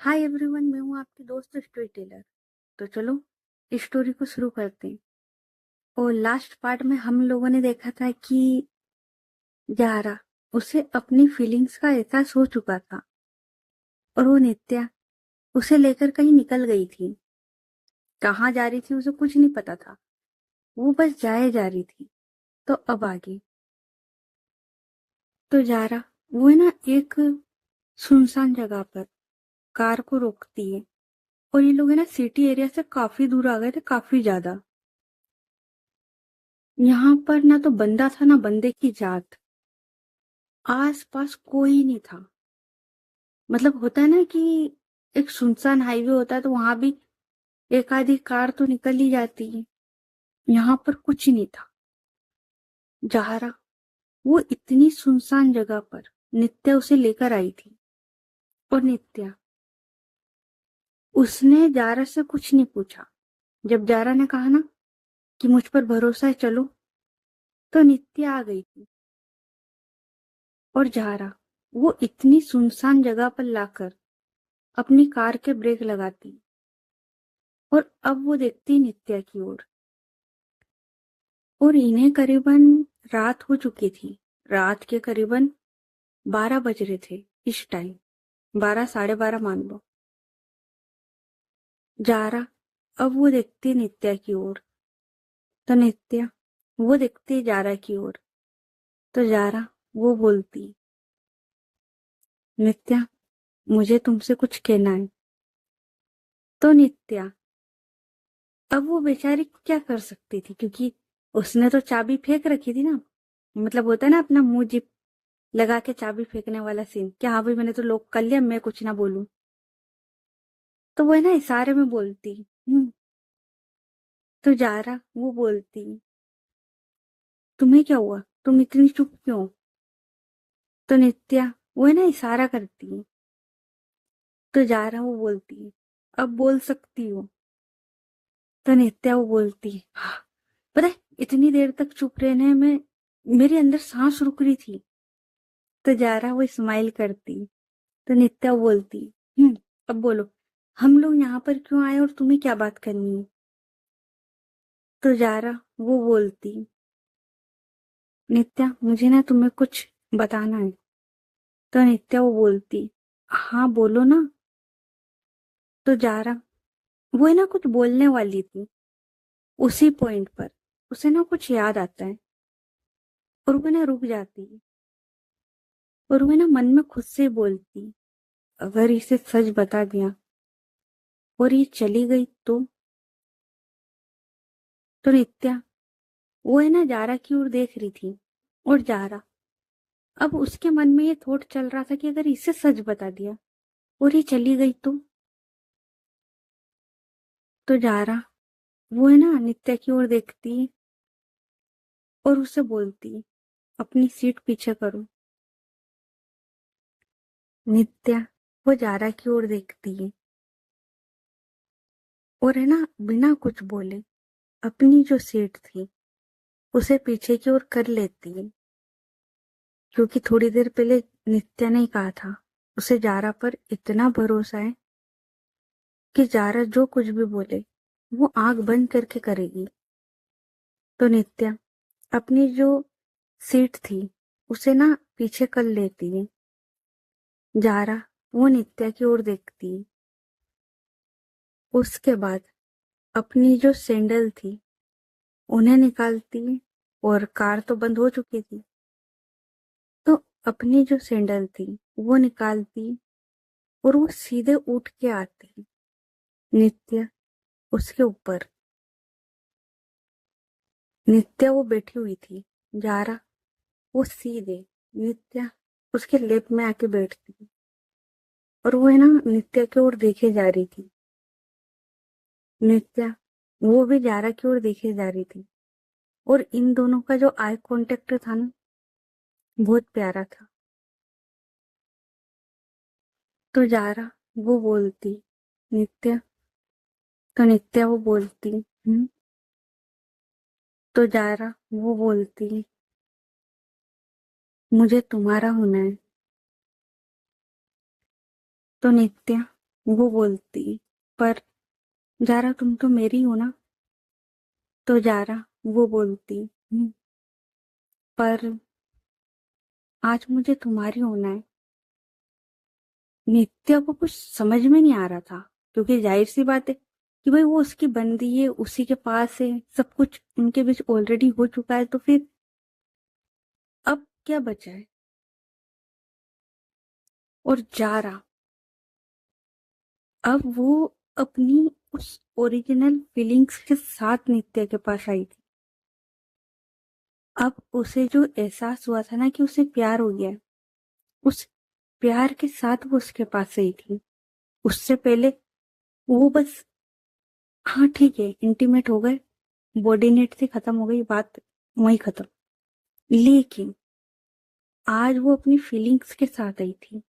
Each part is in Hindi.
हाय एवरीवन, मैं हूँ आपकी दोस्त स्टोरी टेलर। तो चलो इस स्टोरी को शुरू करते हैं। और लास्ट पार्ट में हम लोगों ने देखा था कि जारा उसे अपनी फीलिंग्स का एहसास हो चुका था और वो नित्या उसे लेकर कहीं निकल गई थी। कहाँ जा रही थी उसे कुछ नहीं पता था, वो बस जाए जा रही थी। तो अब आगे तो जारा वो है ना एक सुनसान जगह पर कार को रोकती है। और ये लोग है ना सिटी एरिया से काफी दूर आ गए थे, काफी ज्यादा। यहाँ पर ना तो बंदा था ना बंदे की जात। आस पास कोई नहीं था। मतलब होता है ना कि एक सुनसान हाईवे होता है तो वहां भी एक आधी कार तो निकल ही जाती है। यहाँ पर कुछ नहीं था। जहारा वो इतनी सुनसान जगह पर नित्या उसे लेकर आई थी। और नित्या उसने जारा से कुछ नहीं पूछा। जब जारा ने कहा ना कि मुझ पर भरोसा है चलो, तो नित्या आ गई थी। और जारा वो इतनी सुनसान जगह पर लाकर अपनी कार के ब्रेक लगाती। और अब वो देखती नित्या की ओर। और इन्हें करीबन रात हो चुकी थी। रात के करीबन 12 बज रहे थे इस टाइम। 12 साढ़े 12 मान लो। जारा अब वो देखती नित्या की ओर। तो नित्या वो देखती जारा की ओर। तो जारा वो बोलती, नित्या मुझे तुमसे कुछ कहना है। तो नित्या अब वो बेचारी क्या कर सकती थी, क्योंकि उसने तो चाबी फेंक रखी थी ना। मतलब होता है ना अपना मुंह जिप लगा के चाबी फेंकने वाला सीन, कि हाँ भाई मैंने तो लॉक कर लिया, मैं कुछ ना बोलूं। तो वो है ना इशारे में बोलती। हम्म। तो जारा वो बोलती, तुम्हें क्या हुआ, तुम इतनी चुप क्यों। तो नित्या वो है ना इशारा करती है। तो जारा वो बोलती, अब बोल सकती हो। तो नित्या वो बोलती, हाँ। पता है इतनी देर तक चुप रहने में मेरे अंदर सांस रुक रही थी। तो जारा वो स्माइल करती। तो नित्या वो बोलती, अब बोलो, हम लोग यहाँ पर क्यों आए और तुम्हें क्या बात करनी है। तो जारा वो बोलती, नित्या मुझे ना तुम्हें कुछ बताना है। तो नित्या वो बोलती, हाँ बोलो ना। तो जारा वो है ना कुछ बोलने वाली थी। उसी पॉइंट पर उसे ना कुछ याद आता है और वो ना रुक जाती है। और वो ना मन में खुद से बोलती, अगर इसे सच बता दिया और ये चली गई तो नित्या वो है ना जारा की ओर देख रही थी। और जारा अब उसके मन में ये थॉट चल रहा था कि अगर इसे सच बता दिया और ये चली गई तो जारा वो है ना नित्या की ओर देखती और उसे बोलती, अपनी सीट पीछे करो। नित्या वो जारा की ओर देखती है और है ना बिना कुछ बोले अपनी जो सीट थी उसे पीछे की ओर कर लेती है। क्योंकि थोड़ी देर पहले नित्या ने ही कहा था उसे जारा पर इतना भरोसा है कि जारा जो कुछ भी बोले वो आंख बंद करके करेगी। तो नित्या अपनी जो सीट थी उसे ना पीछे कर लेती है। जारा वो नित्या की ओर देखती है। उसके बाद अपनी जो सैंडल थी उन्हें निकालती। और कार तो बंद हो चुकी थी। तो अपनी जो सैंडल थी वो निकालती और वो सीधे उठ के आती नित्या उसके ऊपर। नित्या वो बैठी हुई थी। जारा वो सीधे नित्या उसके लेप में आके बैठती। और वो है ना नित्या की ओर देखे जा रही थी। नित्या वो भी जारा की ओर देखे जा रही थी। और इन दोनों का जो आई कांटेक्ट था ना बहुत प्यारा था। तो जारा वो बोलती, नित्या। तो नित्या वो बोलती, तो जारा वो बोलती, मुझे तुम्हारा होना है। तो नित्या वो बोलती, पर जारा तुम तो मेरी हो ना। तो जारा वो बोलती, पर आज मुझे तुम्हारी होना है। नित्या को कुछ समझ में नहीं आ रहा था, क्योंकि जाहिर सी बात है कि भाई वो उसकी बंदी है, उसी के पास है, सब कुछ उनके बीच ऑलरेडी हो चुका है, तो फिर अब क्या बचा है। और जारा अब वो अपनी उस ओरिजिनल फीलिंग्स के साथ नित्या के पास आई थी। अब उसे जो एहसास हुआ था ना कि उसे प्यार हो गया है, उस प्यार के साथ वो उसके पास आई थी। उससे पहले वो बस, हाँ ठीक है, इंटीमेट हो गए, बॉडी नेट से खत्म हो गई बात, वही खत्म। लेकिन आज वो अपनी फीलिंग्स के साथ आई थी,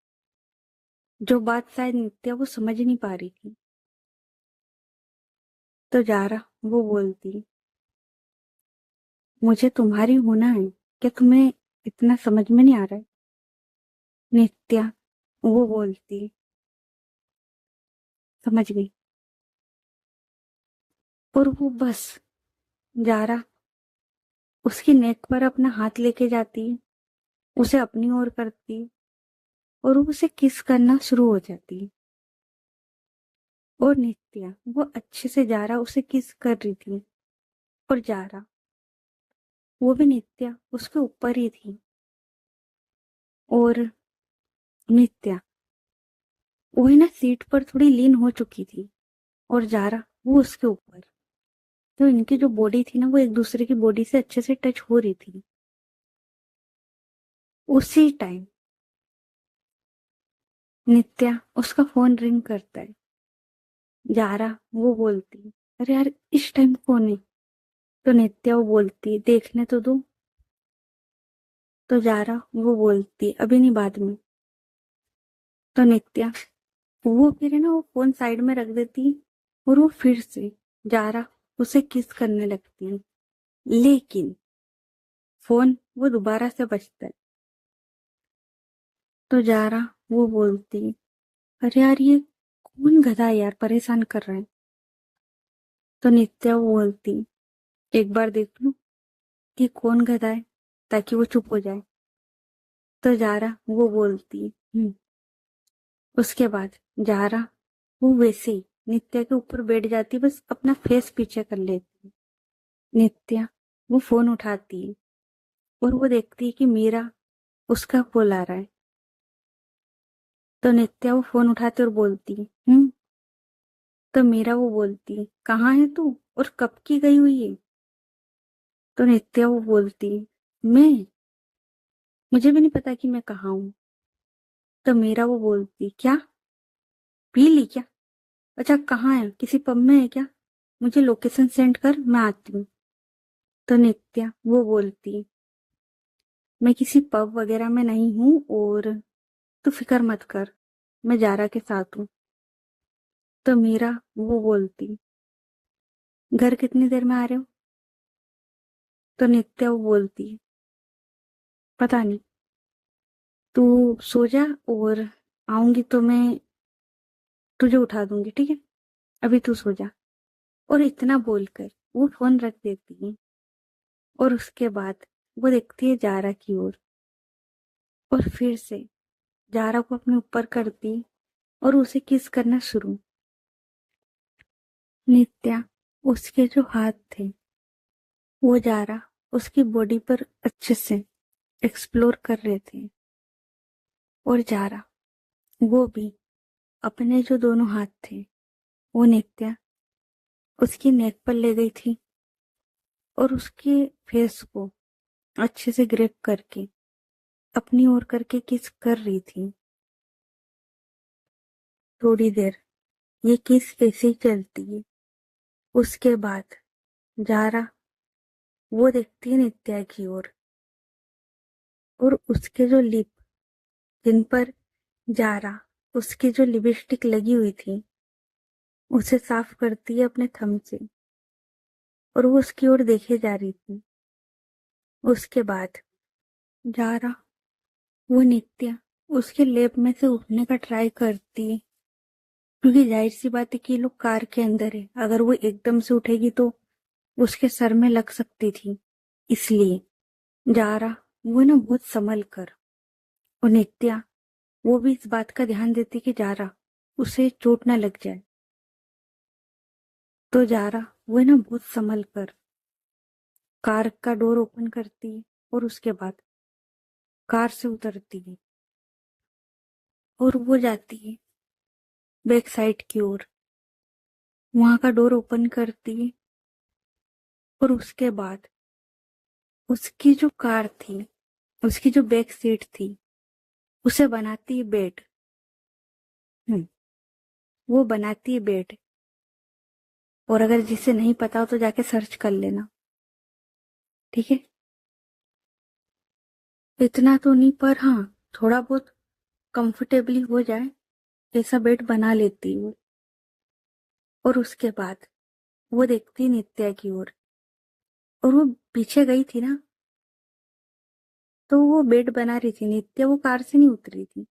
जो बात शायद नित्या वो समझ नहीं पा रही थी। तो जारा वो बोलती, मुझे तुम्हारी होना है, क्या तुम्हें इतना समझ में नहीं आ रहा है। नित्या वो बोलती, समझ गई। और वो बस, जारा उसकी नेक पर अपना हाथ लेके जाती, उसे अपनी ओर करती और वो उसे किस करना शुरू हो जाती। और नित्या वो अच्छे से जारा उसे किस कर रही थी, और जारा वो भी नित्या उसके ऊपर ही थी। और नित्या वही ना सीट पर थोड़ी लीन हो चुकी थी, और जारा वो उसके ऊपर। तो इनकी जो बॉडी थी ना वो एक दूसरे की बॉडी से अच्छे से टच हो रही थी। उसी टाइम नित्या उसका फोन रिंग करता है। जारा वो बोलती, अरे यार इस टाइम कौन है। तो नित्या वो बोलती, देखने तो दो। तो जारा वो बोलती, अभी नहीं, बाद में। तो नित्या वो फिर है ना वो फोन साइड में रख देती, और वो फिर से जारा उसे किस करने लगती। लेकिन फोन वो दोबारा से बजता है। तो जारा वो बोलती, अरे यार ये कौन गधा है यार, परेशान कर रहा है। तो नित्या वो बोलती, एक बार देख लूं कि कौन गधा है, ताकि वो चुप हो जाए। तो जारा वो बोलती, उसके बाद जारा वो वैसे ही नित्या के ऊपर बैठ जाती, बस अपना फेस पीछे कर लेती। नित्या वो फोन उठाती है, और वो देखती है कि मीरा उसका कॉल आ रहा है। तो नित्या वो फोन उठाती और बोलती, तो मीरा वो बोलती, कहाँ है तू और कब की गई हुई है। तो नित्या वो बोलती, मैं मुझे भी नहीं पता कि मैं कहाँ हूँ। तो मीरा वो बोलती, क्या पी ली क्या, अच्छा कहाँ है, किसी पब में है क्या, मुझे लोकेशन सेंड कर, मैं आती हूँ। तो नित्या वो बोलती, मैं किसी पब वगैरह में नहीं हूँ, और तू फिक्र मत कर, मैं जारा के साथ हूँ। तो मीरा वो बोलती, घर कितनी देर में आ रहे हो। तो नित्या वो बोलती, पता नहीं, तू सो जा, और आऊंगी तो मैं तुझे उठा दूंगी, ठीक है, अभी तू सो जा। और इतना बोलकर वो फोन रख देती है, और उसके बाद वो देखती है जारा की ओर, और फिर से जारा को अपने ऊपर करती और उसे किस करना शुरू। नित्या उसके जो हाथ थे वो जारा उसकी बॉडी पर अच्छे से एक्सप्लोर कर रहे थे, और जारा वो भी अपने जो दोनों हाथ थे वो नित्या उसकी नेक पर ले गई थी, और उसके फेस को अच्छे से ग्रिप करके अपनी ओर करके किस कर रही थी। थोड़ी देर ये किस ऐसे ही चलती है। उसके बाद जारा वो देखती है नित्या की ओर, और उसके जो लिप, जिन पर जारा उसकी जो लिपस्टिक लगी हुई थी, उसे साफ करती है अपने थंब से, और वो उसकी ओर देखे जा रही थी। उसके बाद जारा वो नित्या उसके लेप में से उठने का ट्राई करती, क्योंकि जाहिर सी बात है कि ये लोग कार के अंदर है, अगर वो एकदम से उठेगी तो उसके सर में लग सकती थी। इसलिए जारा वो ना बहुत संभल कर, और नित्या वो भी इस बात का ध्यान देती कि जारा उसे चोट ना लग जाए। तो जारा वो ना बहुत संभल कर कार का डोर ओपन करती है और उसके बाद कार से उतरती है और वो जाती है बैक साइड की ओर, वहां का डोर ओपन करती है और उसके बाद उसकी जो कार थी, उसकी जो बैक सीट थी, उसे बनाती है बेड। हम्म, वो बनाती है बेड। और अगर जिसे नहीं पता हो तो जाके सर्च कर लेना, ठीक है। इतना तो नहीं, पर हाँ थोड़ा बहुत कंफर्टेबली हो जाए ऐसा बेड बना लेती हूँ। और उसके बाद वो देखती नित्या की ओर, और वो पीछे गई थी ना, तो वो बेड बना रही थी नित्या, वो कार से नहीं उतरी थी।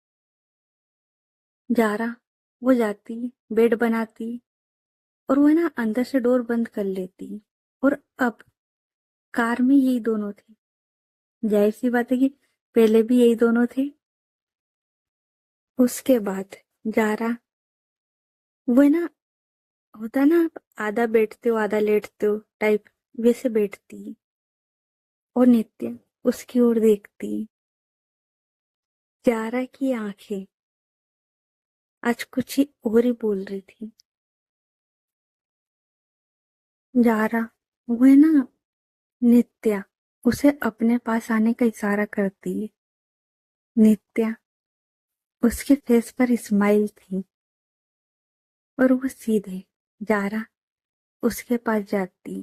जारा वो जाती बेड बनाती और वो है ना अंदर से डोर बंद कर लेती। और अब कार में यही दोनों थे, जाहिर सी बात है कि पहले भी यही दोनों थे। उसके बाद जारा वो है ना, होता ना आप आधा बैठते हो आधा लेटते हो टाइप, वैसे बैठती और नित्य उसकी ओर देखती। जारा की आंखें आज कुछ ही और ही बोल रही थी। जारा वो है ना, नित्या उसे अपने पास आने का इशारा करती है। नित्या उसके फेस पर स्माइल थी और वो सीधे जारा उसके पास जाती।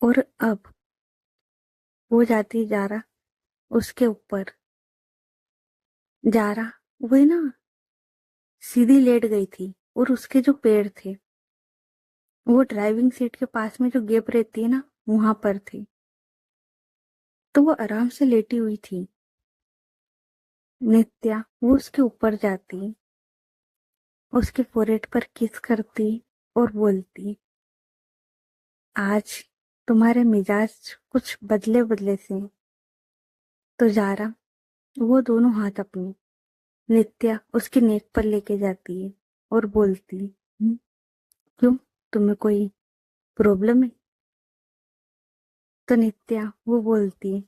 और अब वो जाती जारा उसके ऊपर। जारा वो है ना सीधी लेट गई थी और उसके जो पैर थे वो ड्राइविंग सीट के पास में जो गैप रहती है ना वहां पर थे। तो वो आराम से लेटी हुई थी। नित्या वो उसके ऊपर जाती, उसके फोrehead पर किस करती और बोलती, आज तुम्हारे मिजाज कुछ बदले बदले से हैं। तो जारा वो दोनों हाथ अपने नित्या उसकी नेक पर लेके जाती है और बोलती, क्यों, तुम्हें कोई प्रॉब्लम है?" तो नित्या वो बोलती,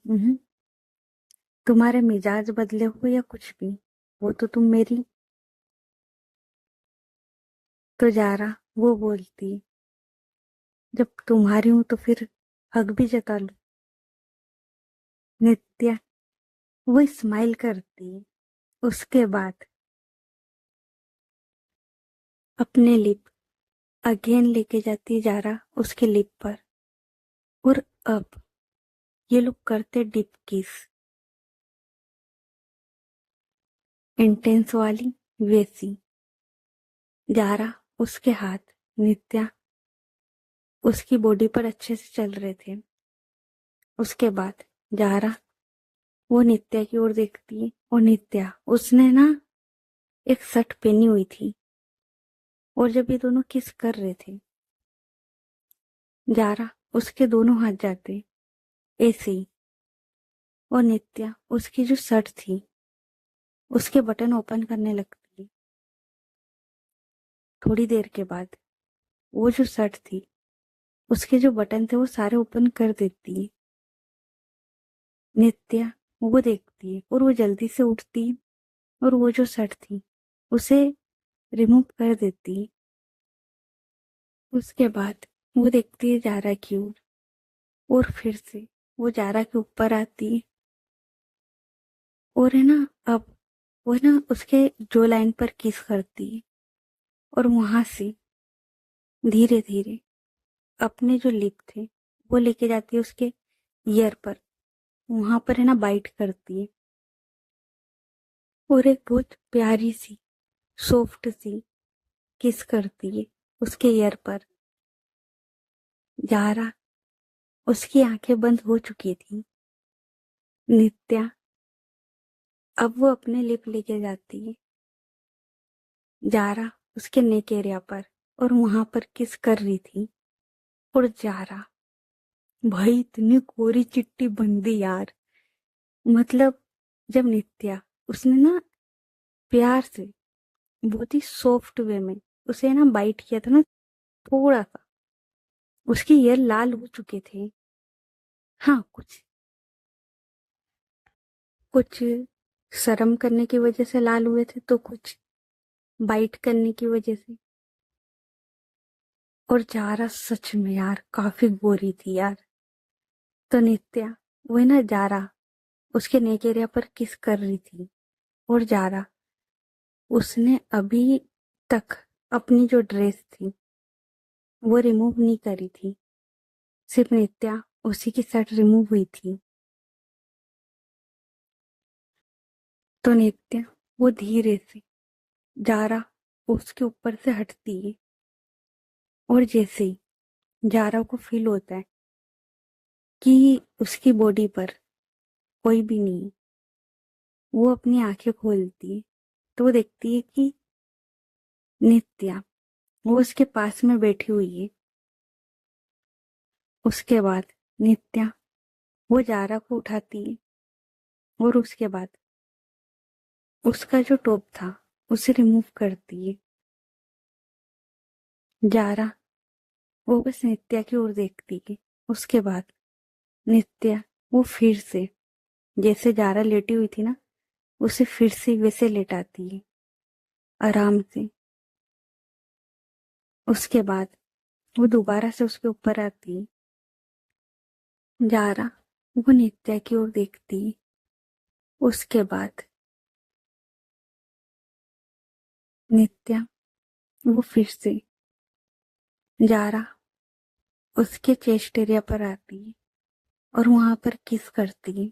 तुम्हारे मिजाज बदले हो या कुछ भी, वो तो तुम मेरी। तो जारा वो बोलती, जब तुम्हारी हूं तो फिर हक भी जता लो। नित्या वो स्माइल करती। उसके बाद अपने लिप अगेन लेके जाती जारा उसके लिप पर। और अब ये लोग करते डिप किस, इंटेंस वाली, वैसी। जारा उसके हाथ नित्या उसकी बॉडी पर अच्छे से चल रहे थे। उसके बाद जारा वो नित्या की ओर देखती है और नित्या उसने ना एक शर्ट पहनी हुई थी। और जब ये दोनों किस कर रहे थे जारा उसके दोनों हाथ जाते ऐसे ही, और नित्या उसकी जो शर्ट थी उसके बटन ओपन करने लगती। थोड़ी देर के बाद वो जो शर्ट थी उसके जो बटन थे वो सारे ओपन कर देती। नित्या वो देखती है और वो जल्दी से उठती और वो जो शर्ट थी उसे रिमूव कर देती। उसके बाद वो देखती है जारा की ओर और फिर से वो जारा के ऊपर आती। और है ना अब वो है ना उसके जो लाइन पर किस करती है और वहां से धीरे धीरे अपने जो लिप थे वो लेके जाती है उसके ईयर पर, वहां पर है ना बाइट करती है और एक बहुत प्यारी सी सॉफ्ट सी किस करती है उसके ईयर पर। जारा उसकी आंखें बंद हो चुकी थी। नित्या अब वो अपने लिप लेके जाती है जारा उसके नेक एरिया पर और वहां पर किस कर रही थी। और जारा भाई इतनी कोरी चिट्टी बंदी यार। मतलब जब नित्या उसने ना प्यार से बहुत ही सॉफ्ट वे में उसे ना बाइट किया था ना, थोड़ा सा उसके ईयर लाल हो चुके थे। हाँ, कुछ कुछ शर्म करने की वजह से लाल हुए थे, तो कुछ बाइट करने की वजह से। और जारा सच में यार काफी गोरी थी यार। तो नित्या वो ना जारा उसके नेक एरिया पर किस कर रही थी। और जारा उसने अभी तक अपनी जो ड्रेस थी वो रिमूव नहीं करी थी। सिर्फ नित्या उसी की शर्ट रिमूव हुई थी। तो नित्या वो धीरे से जारा उसके ऊपर से हटती है। और जैसे ही जारा को फील होता है कि उसकी बॉडी पर कोई भी नहीं है, वो अपनी आंखें खोलती है। तो वो देखती है कि नित्या वो उसके पास में बैठी हुई है। उसके बाद नित्या वो जारा को उठाती है और उसके बाद उसका जो टॉप था उसे रिमूव करती है। जारा वो बस नित्या की ओर देखती है। उसके बाद नित्या वो फिर से जैसे जारा लेटी हुई थी ना, उसे फिर से वैसे लेटाती है आराम से। उसके बाद वो दोबारा से उसके ऊपर आती है। जारा वो नित्या की ओर देखती है। उसके बाद नित्या वो फिर से जारा उसके चेस्ट एरिया पर आती है और वहां पर किस करती है।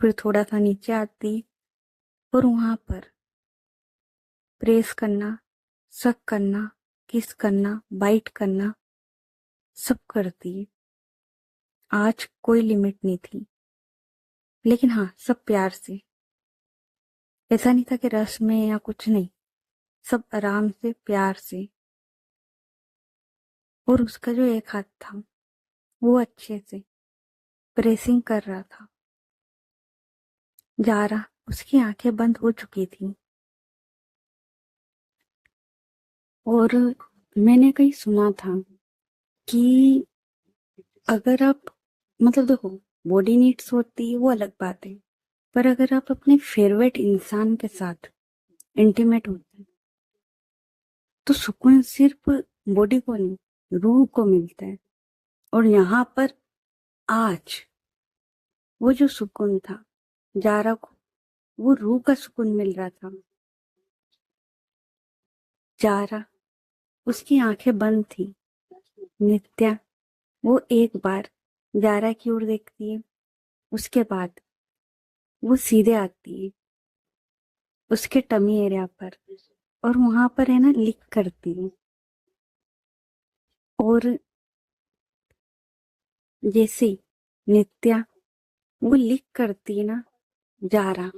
फिर थोड़ा सा नीचे आती है और वहां पर प्रेस करना, सक करना, किस करना, बाइट करना सब करती है। आज कोई लिमिट नहीं थी, लेकिन हाँ सब प्यार से। ऐसा नहीं था कि रस में या कुछ नहीं, सब आराम से प्यार से। और उसका जो एक हाथ था वो अच्छे से प्रेसिंग कर रहा था। जारा उसकी आंखें बंद हो चुकी थी। और मैंने कहीं सुना था कि अगर आप मतलब देखो, बॉडी नीड्स होती है वो अलग बात है, पर अगर आप अपने फेवरेट इंसान के साथ इंटीमेट होते हैं तो सुकून सिर्फ बॉडी को नहीं, रूह को मिलता है। और यहाँ पर आज वो जो सुकून था जारा को, वो रूह का सुकून मिल रहा था। जारा उसकी आंखें बंद थी। नित्या वो एक बार जारा की ओर देखती है। उसके बाद वो सीधे आती है उसके टमी एरिया पर और वहां पर है ना लिक करती है। और जैसे ही नित्या वो लिक करती है ना, जारा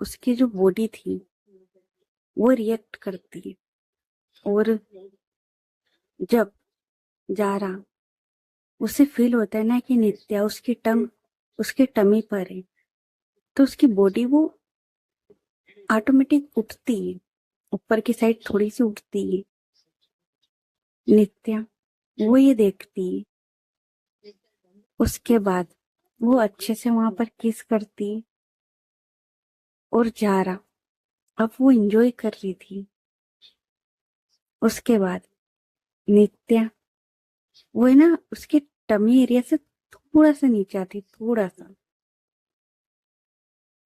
उसकी जो बॉडी थी वो रिएक्ट करती है। और जब जारा उसे फील होता है ना कि नित्या उसकी टंग उसके टमी पर है, तो उसकी बॉडी वो ऑटोमेटिक उठती है, ऊपर की साइड थोड़ी सी उठती है। नित्या वो ये देखती है। उसके बाद वो अच्छे से वहां पर किस करती है। और जारा अब वो एंजॉय कर रही थी। उसके बाद नित्या वो है ना उसके टमी एरिया से थोड़ा सा नीचे आती, थोड़ा सा,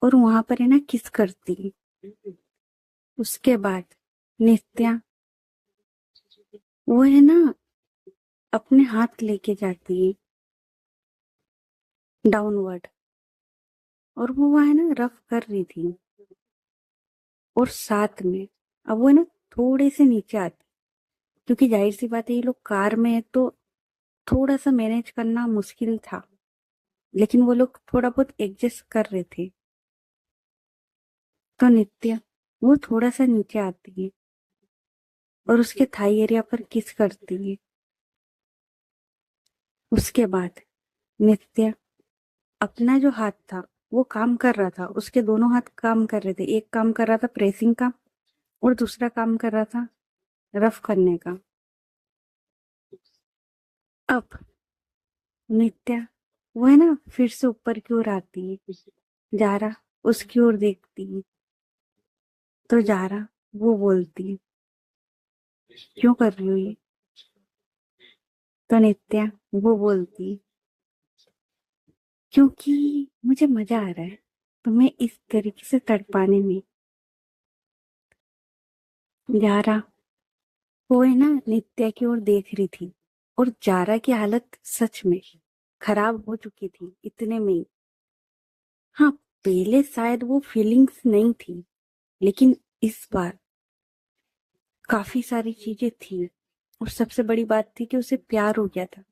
और वहां पर है ना किस करती है। उसके बाद नित्या वो है ना अपने हाथ लेके जाती है डाउनवर्ड, और वो वह है ना रफ कर रही थी। और साथ में अब वो है ना थोड़े से नीचे आती, क्योंकि जाहिर सी बात है ये लोग कार में है तो थोड़ा सा मैनेज करना मुश्किल था, लेकिन वो लोग थोड़ा बहुत एडजस्ट कर रहे थे। तो नित्या वो थोड़ा सा नीचे आती है और उसके थाई एरिया पर किस करती है। उसके बाद नित्या अपना जो हाथ था वो काम कर रहा था, उसके दोनों हाथ काम कर रहे थे, एक काम कर रहा था प्रेसिंग का और दूसरा काम कर रहा था रफ करने का। अब नित्या वो है ना फिर से ऊपर की ओर आती है, जारा उसकी ओर देखती है, तो जारा वो बोलती है क्यों कर रही हो ये। तो नित्या वो बोलती है क्योंकि मुझे मजा आ रहा है तुम्हें इस तरीके से तड़पाने में। जारा वो है ना नित्या की ओर देख रही थी और जारा की हालत सच में खराब हो चुकी थी इतने में ही। हाँ, पहले शायद वो फीलिंग्स नहीं थी, लेकिन इस बार काफी सारी चीजें थी और सबसे बड़ी बात थी कि उसे प्यार हो गया था।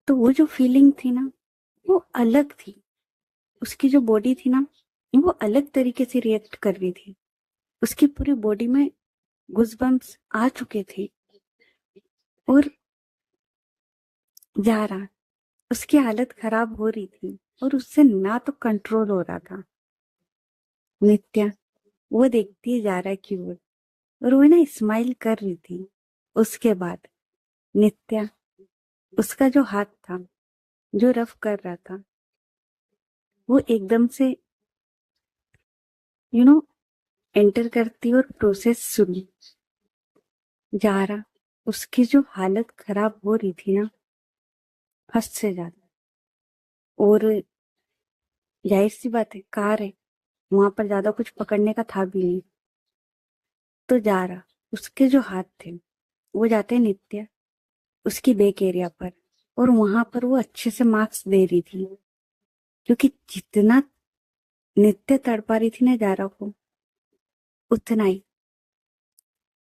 तो वो जो फीलिंग थी ना वो अलग थी, उसकी जो बॉडी थी ना वो अलग तरीके से रिएक्ट कर रही थी, उसकी पूरी बॉडी में गुज़बम्प्स आ चुके थे। और जारा उसकी हालत खराब हो रही थी और उससे ना तो कंट्रोल हो रहा था। नित्या वो देखती है जारा की ओर और वो ना स्माइल कर रही थी। उसके बाद नित्या उसका जो हाथ था जो रफ कर रहा था वो एकदम से यू नो एंटर करती और प्रोसेस शुरू। जारा उसकी जो हालत खराब हो रही थी ना हद से ज्यादा। और जाहिर सी बात है कार है, वहां पर ज्यादा कुछ पकड़ने का था भी नहीं। तो जारा उसके जो हाथ थे वो जाते नित्या उसकी बैक एरिया पर और वहां पर वो अच्छे से मार्क्स दे रही थी, क्योंकि जितना नित्य तड़पा रही थी ना जारा को उतना ही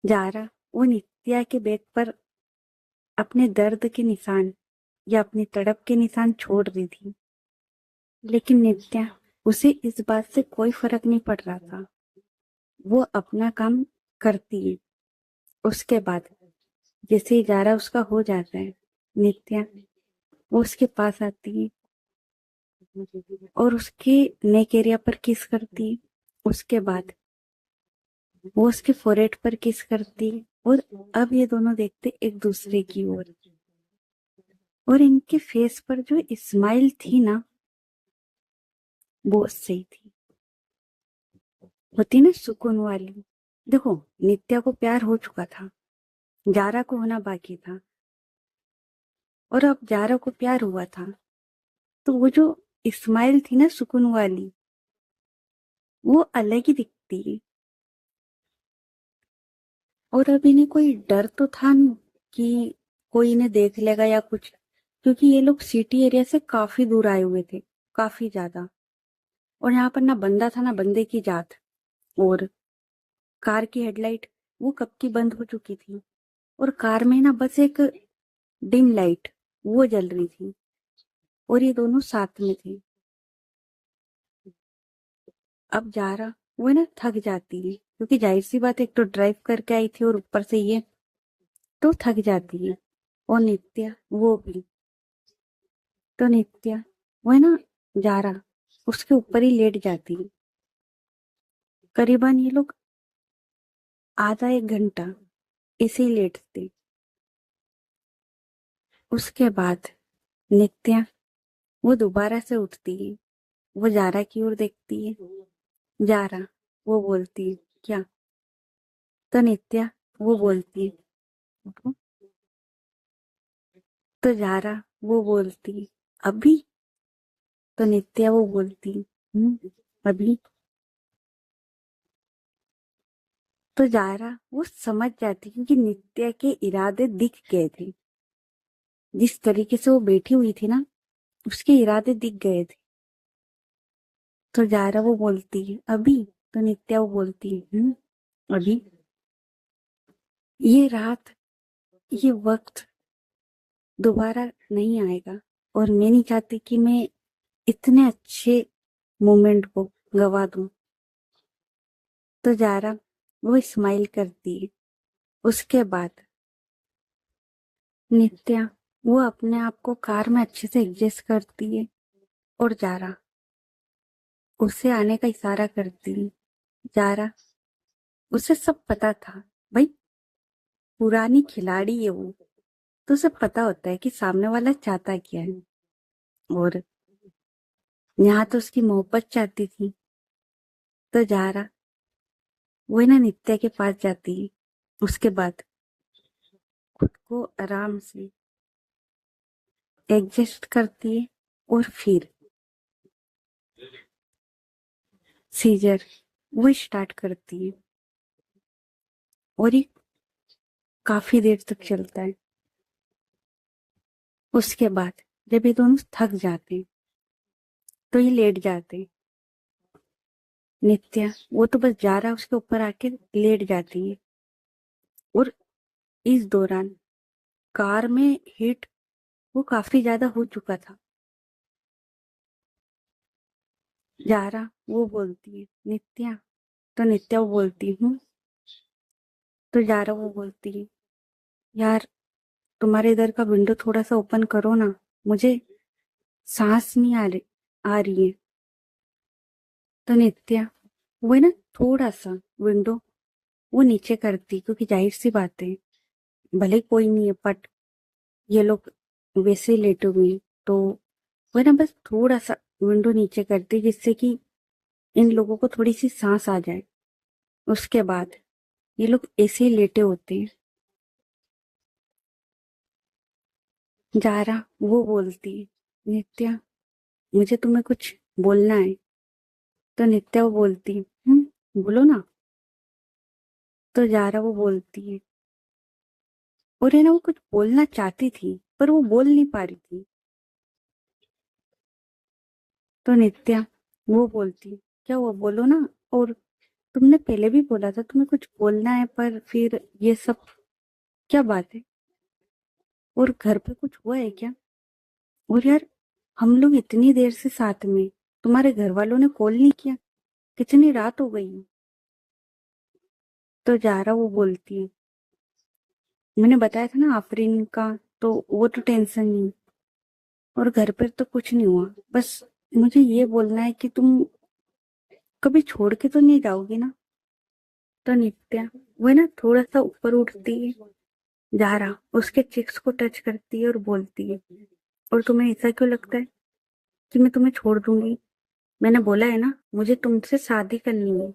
जारा वो नित्या के बैक पर अपने दर्द के निशान या अपनी तड़प के निशान छोड़ रही थी। लेकिन नित्या उसे इस बात से कोई फर्क नहीं पड़ रहा था, वो अपना काम करती है। उसके बाद जैसे ही जारा उसका हो जाता है नित्या वो उसके पास आती है और उसके नेक एरिया पर किस करती है। उसके बाद वो उसके फोrehead पर किस करती है और अब ये दोनों देखते एक दूसरे की ओर और इनके फेस पर जो स्माइल थी ना वो सही थी, होती ना सुकून वाली। देखो नित्या को प्यार हो चुका था, जारा को होना बाकी था और अब जारा को प्यार हुआ था, तो वो जो स्माइल थी ना सुकून वाली वो अलग ही दिखती है। और अब इन्हें कोई डर तो था नहीं कि कोई इन्हें देख लेगा या कुछ, क्योंकि ये लोग सिटी एरिया से काफी दूर आए हुए थे, काफी ज्यादा। और यहाँ पर ना बंदा था ना बंदे की जात। और कार की हेडलाइट वो कब की बंद हो चुकी थी और कार में ना बस एक डिम लाइट वो जल रही थी और ये दोनों साथ में थे। अब जारा वो है ना थक जाती है, क्योंकि जाहिर सी बात है, एक तो ड्राइव करके आई थी और ऊपर से ये तो थक जाती है। और नित्या वो भी, तो नित्या वो है ना जारा उसके ऊपर ही लेट जाती है। करीबन ये लोग आधा एक घंटा ऐसे ही लेटते। उसके बाद नित्या वो दोबारा से उठती है, वो जारा की ओर देखती है। जारा वो बोलती है क्या। तो नित्या वो बोलती है "उठो।" तो जारा वो बोलती है अभी। तो नित्या वो बोलती है अभी। तो जारा वो समझ जाती क्योंकि नित्या के इरादे दिख गए थे, जिस तरीके से वो बैठी हुई थी ना उसके इरादे दिख गए थे। तो जारा वो बोलती है अभी। तो नित्या वो बोलती है अभी। ये रात ये वक्त दोबारा नहीं आएगा और मैं नहीं चाहती कि मैं इतने अच्छे मोमेंट को गवा दूं। तो जारा वो स्माइल करती है। उसके बाद नित्या वो अपने आप को कार में अच्छे से एडजस्ट करती है और जारा उससे आने का इशारा करती है। जारा उसे सब पता था भाई, पुरानी खिलाड़ी है वो, तो उसे पता होता है कि सामने वाला चाहता क्या है। और यहाँ तो उसकी मोहब्बत चाहती थी। तो जारा वो ना नित्या के पास जाती है। उसके बाद खुद को आराम से एडजस्ट करती है और फिर सीजर वो स्टार्ट करती है। और ये काफी देर तक चलता है। उसके बाद जब ये दोनों थक जाते हैं तो ये लेट जाते हैं। नित्या वो तो बस जा रहा उसके ऊपर आके लेट जाती है। और इस दौरान कार में हीट वो काफी ज्यादा हो चुका था। जारा वो बोलती है नित्या, तो नित्या वो बोलती हूँ। तो जारा वो बोलती है यार तुम्हारे इधर का विंडो थोड़ा सा ओपन करो ना, मुझे सांस नहीं आ रही है। तो नित्या वो है ना थोड़ा सा विंडो वो नीचे करती, क्योंकि जाहिर सी बात है भले ही कोई नहीं है बट ये लोग वैसे ही लेटे हुए हैं, तो वो है ना बस थोड़ा सा विंडो नीचे करती जिससे कि इन लोगों को थोड़ी सी सांस आ जाए। उसके बाद ये लोग ऐसे ही लेटे होते हैं। जारा वो बोलती है नित्या मुझे तुम्हें कुछ बोलना है। तो नित्या वो बोलती है बोलो ना। तो जारा वो बोलती है और है ना वो कुछ बोलना चाहती थी पर वो बोल नहीं पा रही थी। तो नित्या वो बोलती क्या हुआ बोलो ना। और तुमने पहले भी बोला था तुम्हें कुछ बोलना है, पर फिर ये सब क्या बात है। और घर पे कुछ हुआ है क्या। और यार हम लोग इतनी देर से साथ में, तुम्हारे घर वालों ने कॉल नहीं किया, कितनी रात हो गई है। तो जारा वो बोलती है मैंने बताया था ना आफरीन का, तो वो तो टेंशन नहीं। और घर पर तो कुछ नहीं हुआ, बस मुझे ये बोलना है कि तुम कभी छोड़ के तो नहीं जाओगी ना। तो नित्या वो ना थोड़ा सा ऊपर उठती है। जारा उसके चिक्स को टच करती है और बोलती है और तुम्हें ऐसा क्यों लगता है कि मैं तुम्हें छोड़ दूंगी। मैंने बोला है ना मुझे तुमसे शादी करनी है।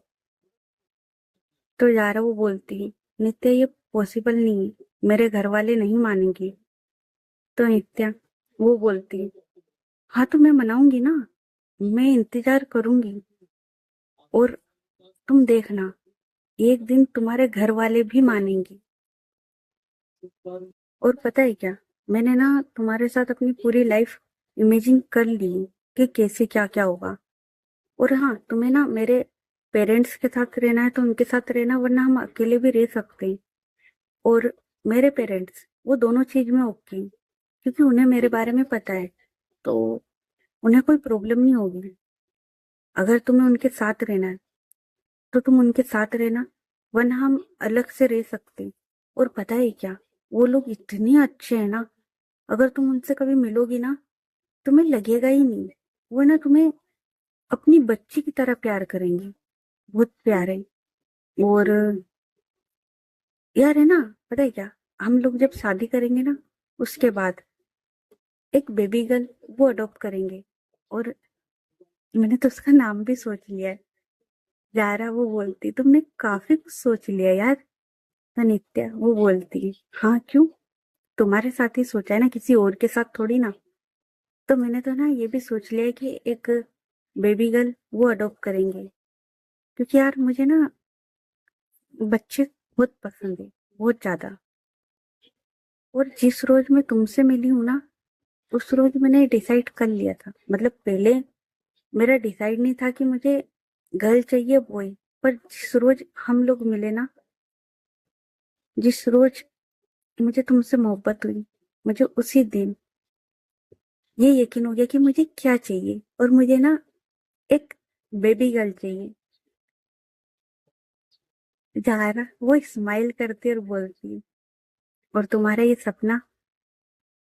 तो जारा वो बोलती है नित्या ये पॉसिबल नहीं है, मेरे घर वाले नहीं मानेंगे। तो नित्या वो बोलती है हाँ तो मैं मनाऊंगी ना, मैं इंतजार करूंगी। और तुम देखना एक दिन तुम्हारे घर वाले भी मानेंगे। और पता है क्या, मैंने ना तुम्हारे साथ अपनी पूरी लाइफ इमेजिन कर ली कि कैसे क्या क्या होगा। और हाँ तुम्हें ना मेरे पेरेंट्स के साथ रहना है तो उनके साथ रहना, वरना हम अकेले भी रह सकते हैं। और मेरे पेरेंट्स वो दोनों चीज में ओके हैं, क्योंकि उन्हें मेरे बारे में पता है, तो उन्हें कोई प्रॉब्लम नहीं होगी। अगर तुम्हें उनके साथ रहना है तो तुम उनके साथ रहना, वरना हम अलग से रह सकते हैं। और पता है क्या, वो लोग इतने अच्छे हैं ना, अगर तुम उनसे कभी मिलोगी ना तुम्हें लगेगा ही नहीं, वो ना तुम्हें अपनी बच्ची की तरह प्यार करेंगे, बहुत प्यारे। और यार है ना, पता है क्या, हम लोग जब शादी करेंगे ना उसके बाद एक बेबी गर्ल वो अडॉप्ट करेंगे। और मैंने तो उसका नाम भी सोच लिया है। जारा वो बोलती तुमने काफी कुछ सोच लिया यार। तो नित्या वो बोलती है हाँ क्यों, तुम्हारे साथ ही सोचा है ना, किसी और के साथ थोड़ी ना। तो मैंने तो ना ये भी सोच लिया है कि एक बेबी गर्ल वो अडॉप्ट करेंगे, क्योंकि यार मुझे ना बच्चे बहुत पसंद है, बहुत ज्यादा। और जिस रोज मैं तुमसे मिली हूँ ना उस रोज मैंने डिसाइड कर लिया था, मतलब पहले मेरा डिसाइड नहीं था कि मुझे गर्ल चाहिए बॉय, पर जिस रोज हम लोग मिले ना, जिस रोज मुझे तुमसे मोहब्बत हुई, मुझे उसी दिन ये यकीन हो गया कि मुझे क्या चाहिए। और मुझे ना एक बेबी गर्ल चाहिए। जायरा वो स्माइल करती और बोलती, और तुम्हारा ये सपना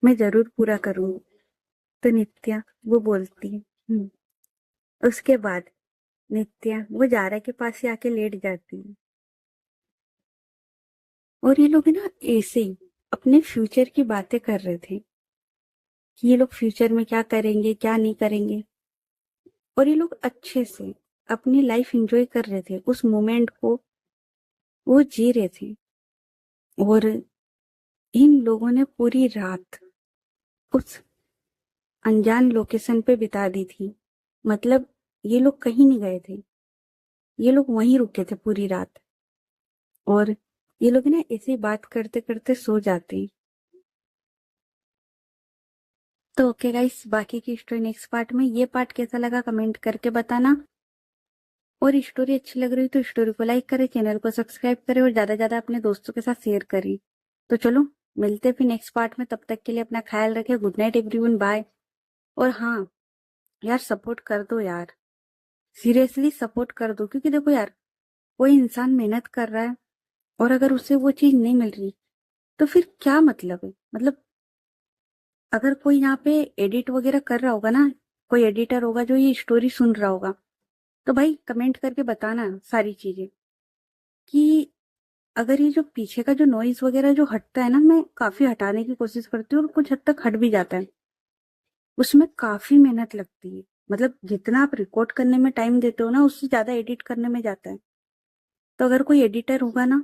मैं जरूर पूरा करूंगी। तो नित्या वो बोलती है, उसके बाद नित्या वो जारा के पास ही आके लेट जाती है। और ये लोग है ना ऐसे ही अपने फ्यूचर की बातें कर रहे थे कि ये लोग फ्यूचर में क्या करेंगे क्या नहीं करेंगे। और ये लोग अच्छे से अपनी लाइफ एंजॉय कर रहे थे, उस मोमेंट को वो जी रहे थे। और इन लोगों ने पूरी रात उस अनजान लोकेशन पे बिता दी थी। मतलब ये लोग कहीं नहीं गए थे, ये लोग वहीं रुके थे पूरी रात। और ये लोग ना ऐसे बात करते करते सो जाते हैं। तो ओके गाइस, बाकी की स्टोरी नेक्स्ट पार्ट में। ये पार्ट कैसा लगा कमेंट करके बताना। और स्टोरी अच्छी लग रही तो स्टोरी को लाइक करें, चैनल को सब्सक्राइब करें और ज्यादा से ज्यादा अपने दोस्तों के साथ शेयर करें। तो चलो मिलते हैं फिर नेक्स्ट पार्ट में, तब तक के लिए अपना ख्याल रखें। Good night everyone, bye. और हाँ यार, सपोर्ट कर दो यार, सीरियसली सपोर्ट कर दो। क्योंकि देखो यार, कोई इंसान मेहनत कर रहा है और अगर उसे वो चीज नहीं मिल रही तो फिर क्या मतलब है। मतलब अगर कोई यहाँ पे एडिट वगैरह कर रहा होगा ना, कोई एडिटर होगा जो ये स्टोरी सुन रहा होगा, तो भाई कमेंट करके बताना सारी चीजें कि अगर ये जो पीछे का जो नॉइज वगैरह जो हटता है ना, मैं काफी हटाने की कोशिश करती हूँ और कुछ हद तक हट भी जाता है। उसमें काफी मेहनत लगती है। मतलब जितना आप रिकॉर्ड करने में टाइम देते हो ना, उससे ज्यादा एडिट करने में जाता है। तो अगर कोई एडिटर होगा ना,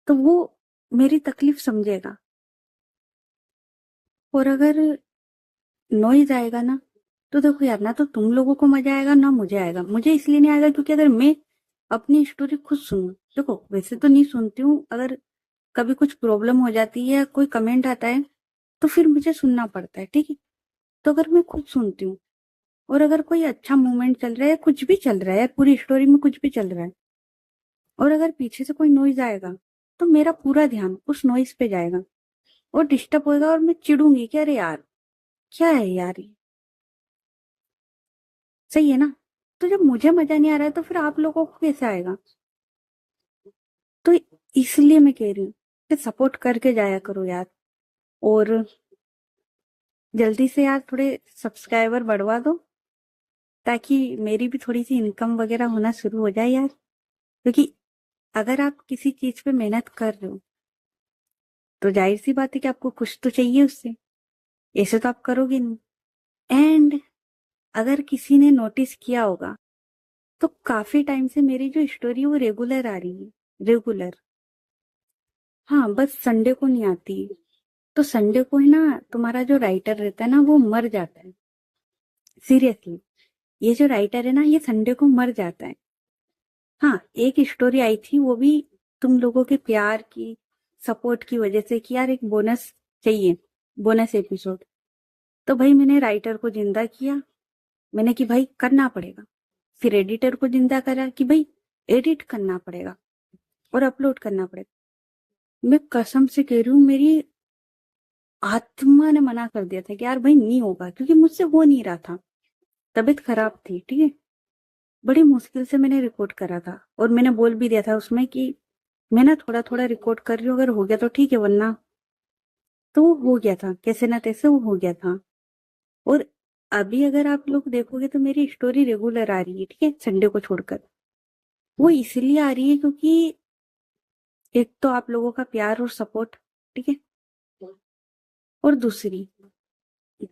तो वो मेरी तकलीफ समझेगा। और अगर नॉइज आएगा ना, तो देखो यार, ना तो तुम लोगों को मजा आएगा ना मुझे आएगा। मुझे इसलिए नहीं आएगा क्योंकि अगर मैं अपनी स्टोरी खुद सुनूं, देखो वैसे तो नहीं सुनती हूँ, अगर कभी कुछ प्रॉब्लम हो जाती है, कोई कमेंट आता है तो फिर मुझे सुनना पड़ता है, ठीक है। तो अगर मैं खुद सुनती हूँ और अगर कोई अच्छा मूवमेंट चल रहा है, कुछ भी चल रहा है, पूरी स्टोरी में कुछ भी चल रहा है, और अगर पीछे से कोई नॉइज आएगा, तो मेरा पूरा ध्यान उस नॉइज पे जाएगा और डिस्टर्ब होएगा और मैं चिढ़ूंगी कि अरे यार क्या है यार ये। सही है ना। तो जब मुझे मजा नहीं आ रहा है तो फिर आप लोगों को कैसे आएगा। तो इसलिए मैं कह रही हूँ कि सपोर्ट करके जाया करो यार। और जल्दी से यार थोड़े सब्सक्राइबर बढ़वा दो, ताकि मेरी भी थोड़ी सी इनकम वगैरह होना शुरू हो जाए यार। क्योंकि अगर आप किसी चीज पे मेहनत कर रहे हो, तो जाहिर सी बात है कि आपको कुछ तो चाहिए उससे। ऐसे तो आप करोगे नहीं। एंड अगर किसी ने नोटिस किया होगा, तो काफी टाइम से मेरी जो स्टोरी है वो रेगुलर आ रही है, रेगुलर। हाँ, बस संडे को नहीं आती। तो संडे को है ना, तुम्हारा जो राइटर रहता है ना वो मर जाता है। सीरियसली, ये जो राइटर है ना, ये संडे को मर जाता है। हाँ, एक स्टोरी आई थी, वो भी तुम लोगों के प्यार की, सपोर्ट की वजह से कि यार एक बोनस चाहिए, बोनस एपिसोड। तो भाई मैंने राइटर को जिंदा किया, मैंने कि भाई करना पड़ेगा। फिर एडिटर को जिंदा करा कि भाई एडिट करना पड़ेगा और अपलोड करना पड़ेगा। मैं कसम से कह रही हूँ, मेरी आत्मा ने मना कर दिया था कि यार भाई नहीं होगा, क्योंकि मुझसे हो नहीं रहा था। तबीयत खराब थी, ठीक है। बड़ी मुश्किल से मैंने रिकॉर्ड करा था और मैंने बोल भी दिया था उसमें कि मैं ना थोड़ा थोड़ा रिकॉर्ड कर रही हूँ, अगर हो गया तो ठीक है, वरना तो वो हो गया था, कैसे ना तैसे वो हो गया था। और अभी अगर आप लोग देखोगे तो मेरी स्टोरी रेगुलर आ रही है, ठीक है, संडे को छोड़कर। वो इसलिए आ रही है क्योंकि एक तो आप लोगों का प्यार और सपोर्ट, ठीक है। और दूसरी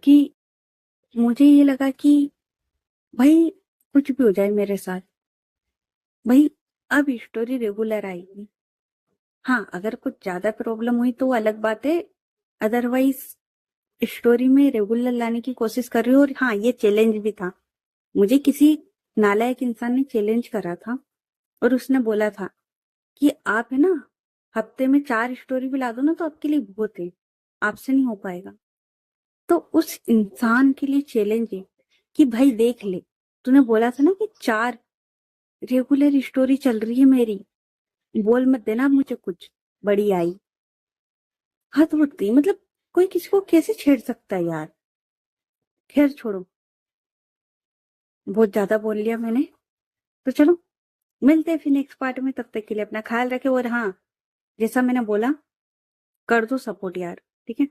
कि मुझे ये लगा कि भाई कुछ भी हो जाए मेरे साथ, भाई अब स्टोरी रेगुलर आएगी। हाँ, अगर कुछ ज्यादा प्रॉब्लम हुई तो वो अलग बात है। अदरवाइज स्टोरी में रेगुलर लाने की कोशिश कर रही हूँ। और हाँ, ये चैलेंज भी था। मुझे किसी नालायक इंसान ने चैलेंज करा था और उसने बोला था कि आप है ना, हफ्ते में 4 स्टोरी भी ला दो ना तो आपके लिए बहुत है, आपसे नहीं हो पाएगा। तो उस इंसान के लिए चैलेंज है कि भाई देख ले, तूने बोला था ना कि 4 रेगुलर स्टोरी चल रही है मेरी, बोल मत देना मुझे कुछ, बड़ी आई। हद होती, मतलब कोई किसी को कैसे छेड़ सकता है यार। खैर छोड़ो, बहुत ज्यादा बोल लिया मैंने। तो चलो मिलते हैं फिर नेक्स्ट पार्ट में, तब तक के लिए अपना ख्याल रखे। और हाँ, जैसा मैंने बोला, कर दो सपोर्ट यार, ठीक है।